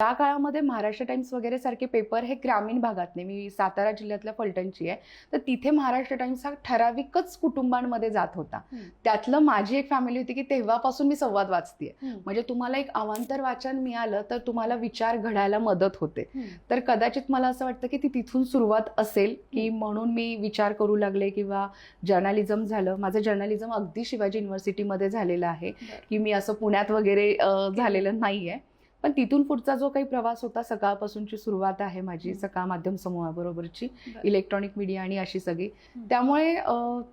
त्या काळामध्ये महाराष्ट्र टाइम्स वगैरे सारखे पेपर हे ग्रामीण भागात नाही. मी सातारा जिल्ह्यातल्या फलटणची आहे, तर तिथे महाराष्ट्र टाइम्स हा ठराविकच कुटुंबांमध्ये जात होता. त्यातलं माझी एक फॅमिली होती की तेव्हापासून मी संवाद वाचतेय. म्हणजे तुम्हाला एक अवांतर वाचन मिळालं तर तुम्हाला विचार घडायला मदत होते. तर कदाचित मला असं वाटतं की ती तिथून सुरुवात असेल, की म्हणून मी विचार करू लागले किंवा जर्नलिझम झालं. माझं जर्नलिझम अगदी शिवाजी युनिव्हर्सिटीमध्ये झालेलं आहे, की मी असं पुण्यात वगैरे झालेलं नाहीये. पण तिथून पुढचा जो काही प्रवास होता, सकाळपासूनची सुरुवात आहे माझी सकाळ माध्यम समूहाबरोबरची, इलेक्ट्रॉनिक मीडिया आणि अशी सगळी. त्यामुळे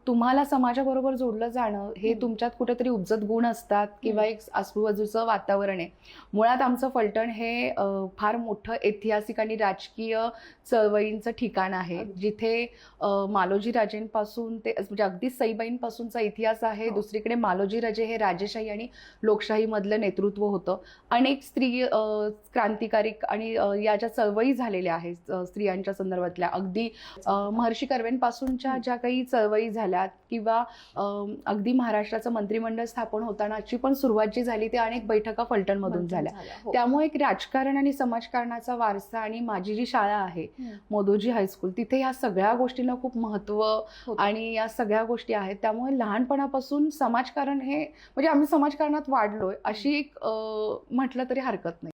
तुम्हाला समाजाबरोबर जोडलं जाणं हे तुमच्यात कुठेतरी उपजत गुण असतात किंवा एक आजूबाजूचं वातावरण आहे. मुळात आमचं फलटण हे फार मोठं ऐतिहासिक आणि राजकीय चळवळींचं ठिकाण आहे, जिथे मालोजी राजेंपासून ते म्हणजे अगदी सईबाईंपासूनचा इतिहास आहे. दुसरीकडे मालोजी राजे हे राजेशाही आणि लोकशाही मधलं नेतृत्व होतं. अनेक स्त्री क्रांतिकारी आणि या ज्या चळवळी झालेल्या आहेत स्त्रियांच्या संदर्भातल्या, अगदी महर्षी कर्वेंपासूनच्या ज्या काही चळवळी झाल्यात किंवा अगदी महाराष्ट्राचं मंत्रिमंडळ स्थापन होतानाची पण सुरुवात जी झाली ते अनेक बैठका फलटणमधून झाल्या. त्यामुळे एक राजकारण आणि समाजकारणाचा वारसा आणि माझी जी शाळा आहे मोदोजी हायस्कूल, तिथे या सगळ्या गोष्टींना खूप महत्व आणि या सगळ्या गोष्टी आहेत. त्यामुळे लहानपणापासून समाजकारण हे म्हणजे आम्ही समाजकारणात वाढलोय अशी एक म्हटलं तरी हरकत नाही.